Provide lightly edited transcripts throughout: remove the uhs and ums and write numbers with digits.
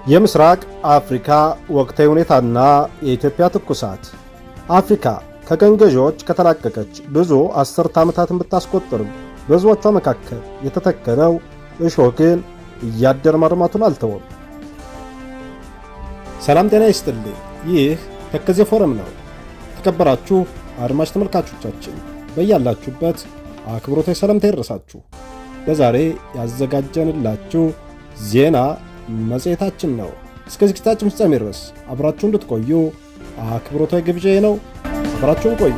የምስራቅ አፍሪካ ወቅታዊ ሁኔታና የኢትዮጵያ ትኩሳት። አፍሪካ ከቀኝ ገዢዎች ከተላቀቀች ብዙ አስርተ ዓመታትን ብታስቆጥርም በሕዝቦቿ መካከል የተተከለው እሾህ ግን እያደር ማርማቱን አልተወም። ሰላም ጤና ይስጥልኝ። ይህ ተከዜ ፎረም ነው። ተከበራችሁ አድማጭ ተመልካቾቻችን በያላችሁበት አክብሮታዊ ሰላምታ ይድረሳችሁ። በዛሬ ያዘጋጀንላችሁ ዜና መጽሔታችን ነው። እስከ ዝግጅታችን ፍጻሜ ድረስ አብራችሁ እንድትቆዩ አክብሮታዊ ግብዣዬ ነው። አብራችሁን ቆዩ።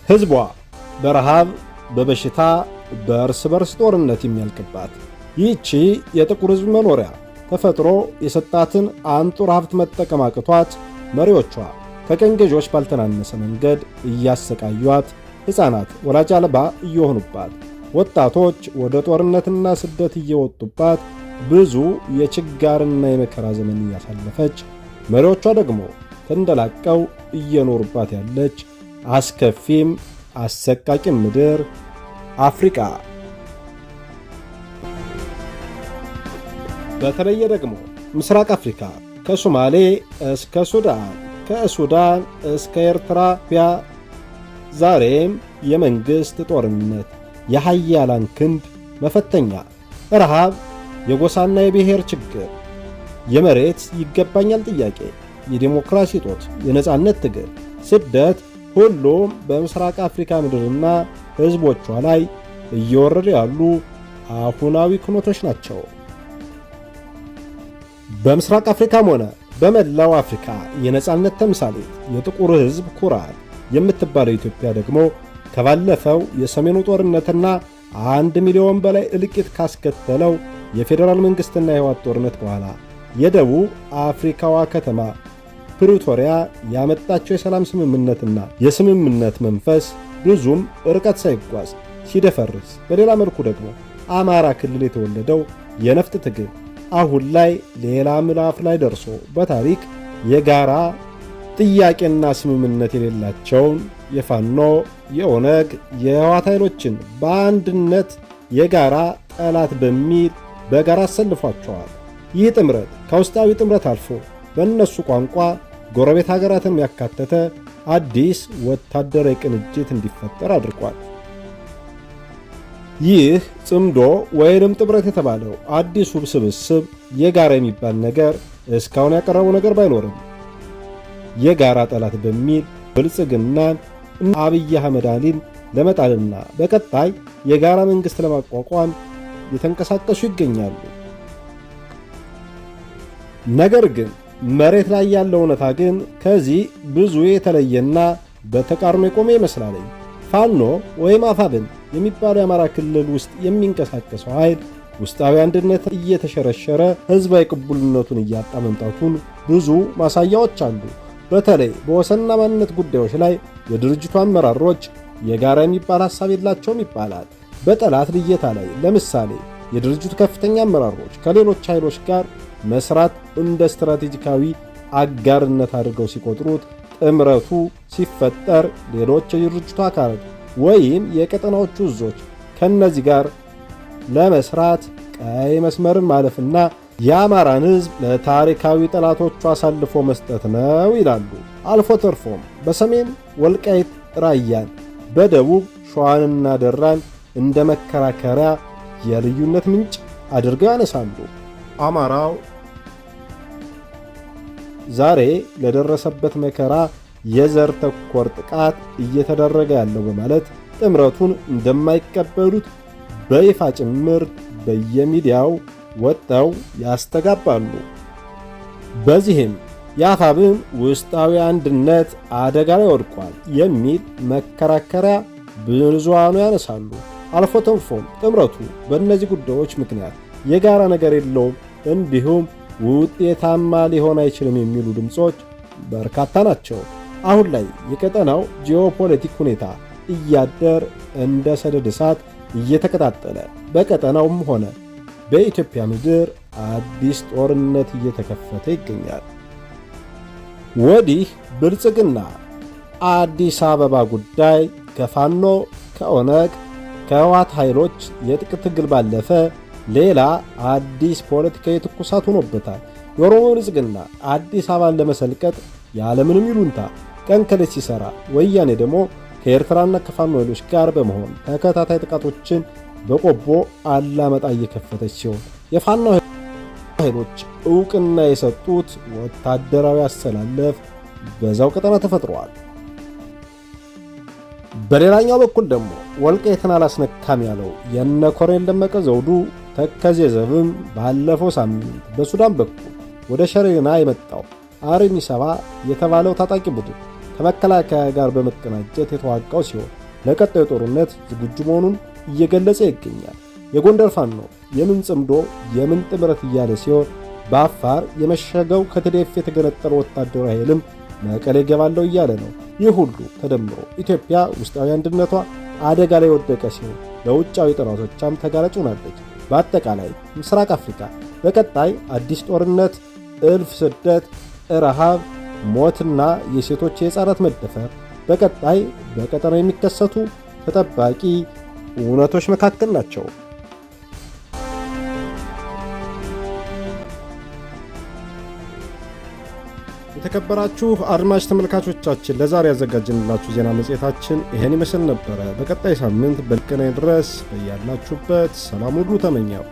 ሕዝቧ በረሃብ፣ በበሽታ፣ በእርስ በርስ ጦርነት የሚያልቅባት ይህቺ የጥቁር ሕዝብ መኖሪያ ተፈጥሮ የሰጣትን አንጡር ሀብት መጠቀም አቅቷት መሪዎቿ ከቀኝ ገዢዎች ባልተናነሰ መንገድ እያሰቃዩት፣ ሕፃናት ወላጅ አልባ እየሆኑባት፣ ወጣቶች ወደ ጦርነትና ስደት እየወጡባት ብዙ የችጋርና የመከራ ዘመን እያሳለፈች መሪዎቿ ደግሞ ተንደላቀው እየኖሩባት ያለች አስከፊም አሰቃቂም ምድር አፍሪካ። በተለየ ደግሞ ምስራቅ አፍሪካ ከሶማሌ እስከ ሱዳን፣ ከሱዳን እስከ ኤርትራ ዛሬም የመንግሥት ጦርነት፣ የኃያላን ክንድ መፈተኛ፣ ረሃብ፣ የጎሳና የብሔር ችግር፣ የመሬት ይገባኛል ጥያቄ፣ የዲሞክራሲ ጦት፣ የነጻነት ትግል፣ ስደት፣ ሁሉም በምስራቅ አፍሪካ ምድርና ሕዝቦቿ ላይ እየወረዱ ያሉ አሁናዊ ኩነቶች ናቸው። በምስራቅ አፍሪካም ሆነ በመላው አፍሪካ የነጻነት ተምሳሌት የጥቁር ሕዝብ ኩራት የምትባለው ኢትዮጵያ ደግሞ ከባለፈው የሰሜኑ ጦርነትና 1 ሚሊዮን በላይ እልቂት ካስከተለው የፌዴራል መንግሥትና የህወሓት ጦርነት በኋላ የደቡብ አፍሪካዋ ከተማ ፕሪቶሪያ ያመጣቸው የሰላም ስምምነትና የስምምነት መንፈስ ብዙም ርቀት ሳይጓዝ ሲደፈርስ፣ በሌላ መልኩ ደግሞ አማራ ክልል የተወለደው የነፍጥ ትግል አሁን ላይ ሌላ ምዕራፍ ላይ ደርሶ በታሪክ የጋራ ጥያቄና ስምምነት የሌላቸውን የፋኖ፣ የኦነግ፣ የህወሓት ኃይሎችን በአንድነት የጋራ ጠላት በሚል በጋራ አሰልፏቸዋል። ይህ ጥምረት ከውስጣዊ ጥምረት አልፎ በእነሱ ቋንቋ ጎረቤት ሀገራትን ያካተተ አዲስ ወታደራዊ ቅንጅት እንዲፈጠር አድርጓል። ይህ ጽምዶ ወይንም ጥምረት የተባለው አዲሱ ስብስብ የጋራ የሚባል ነገር እስካሁን ያቀረበው ነገር ባይኖርም የጋራ ጠላት በሚል ብልጽግናን አብይ አህመድ አሊን ለመጣልና በቀጣይ የጋራ መንግሥት ለማቋቋም የተንቀሳቀሱ ይገኛሉ። ነገር ግን መሬት ላይ ያለው እውነታ ግን ከዚህ ብዙ የተለየና በተቃርኖ የቆመ ይመስላል። ፋኖ ወይም አፋብን የሚባለው የአማራ ክልል ውስጥ የሚንቀሳቀሰው ኃይል ውስጣዊ አንድነት እየተሸረሸረ ሕዝባዊ ቅቡልነቱን እያጣ መምጣቱን ብዙ ማሳያዎች አሉ። በተለይ በወሰንና ማንነት ጉዳዮች ላይ የድርጅቱ አመራሮች የጋራ የሚባል ሐሳብ የላቸውም ይባላል። በጠላት ልየታ ላይ ለምሳሌ የድርጅቱ ከፍተኛ አመራሮች ከሌሎች ኃይሎች ጋር መስራት እንደ ስትራቴጂካዊ አጋርነት አድርገው ሲቆጥሩት፣ ጥምረቱ ሲፈጠር ሌሎች የድርጅቱ አካላት ወይም የቀጠናዎቹ እዞች ከነዚህ ጋር ለመስራት ቀይ መስመርን ማለፍና የአማራን ሕዝብ ለታሪካዊ ጠላቶቹ አሳልፎ መስጠት ነው ይላሉ። አልፎ ተርፎም በሰሜን ወልቃይት ራያን፣ በደቡብ ሸዋንና ደራን እንደ መከራከሪያ የልዩነት ምንጭ አድርገው ያነሳሉ። አማራው ዛሬ ለደረሰበት መከራ የዘር ተኮር ጥቃት እየተደረገ ያለው በማለት ጥምረቱን እንደማይቀበሉት በይፋ ጭምር በየሚዲያው ወጥተው ያስተጋባሉ። በዚህም የአፋብን ውስጣዊ አንድነት አደጋ ላይ ወድቋል የሚል መከራከሪያ ብዙሃኑ ያነሳሉ። አልፎ ተርፎም ጥምረቱ በእነዚህ ጉዳዮች ምክንያት የጋራ ነገር የለውም፣ እንዲሁም ውጤታማ ሊሆን አይችልም የሚሉ ድምፆች በርካታ ናቸው። አሁን ላይ የቀጠናው ጂኦፖለቲክ ሁኔታ እያደር እንደ ሰደድ እሳት እየተቀጣጠለ በቀጠናውም ሆነ በኢትዮጵያ ምድር አዲስ ጦርነት እየተከፈተ ይገኛል። ወዲህ ብልጽግና አዲስ አበባ ጉዳይ ከፋኖ፣ ከኦነግ፣ ከህወሓት ኃይሎች የጥቅ ትግል ባለፈ ሌላ አዲስ ፖለቲካዊ ትኩሳት ሆኖበታል። የኦሮሞ ብልጽግና አዲስ አበባን ለመሰልቀጥ ያለምንም ይሉንታ ቀን ከሌት ሲሰራ፣ ወያኔ ደግሞ ከኤርትራና ከፋኖ ኃይሎች ጋር በመሆን ተከታታይ ጥቃቶችን በቆቦ አላመጣ እየከፈተች ሲሆን የፋኖ ኃይሎች ዕውቅና የሰጡት ወታደራዊ አሰላለፍ በዛው ቀጠና ተፈጥሯል። በሌላኛው በኩል ደግሞ ወልቃይትን አላስነካም ያለው የነ ኮሎኔል ደመቀ ዘውዱ ተከዜ ዘብም ባለፈው ሳምንት በሱዳን በኩል ወደ ሸሬና የመጣው አርሚ 70 የተባለው ታጣቂ ቡድን ከመከላከያ ጋር በመቀናጀት የተዋጋው ሲሆን ለቀጣዩ ጦርነት ዝግጁ መሆኑን እየገለጸ ይገኛል። የጎንደር ፋኖ የምን ጽምዶ የምን ጥምረት እያለ ሲሆን በአፋር የመሸገው ከትዴፍ የተገነጠለው ወታደራዊ ኃይልም መቀሌ ገባለው እያለ ነው። ይህ ሁሉ ተደምሮ ኢትዮጵያ ውስጣዊ አንድነቷ አደጋ ላይ ወደቀ ሲሆን ለውጫዊ ጠላቶቿም ተጋላጭ ሆናለች። በአጠቃላይ ምስራቅ አፍሪካ በቀጣይ አዲስ ጦርነት፣ እልፍ ስደት፣ ረሃብ፣ ሞትና የሴቶች የሕፃናት መደፈር በቀጣይ በቀጠናው የሚከሰቱ ተጠባቂ እውነቶች መካከል ናቸው። የተከበራችሁ አድማጭ ተመልካቾቻችን ለዛሬ ያዘጋጀንላችሁ ዜና መጽሔታችን ይህን ይመስል ነበረ። በቀጣይ ሳምንት በልገናኝ ድረስ በያላችሁበት ሰላም ሁሉ ተመኘው።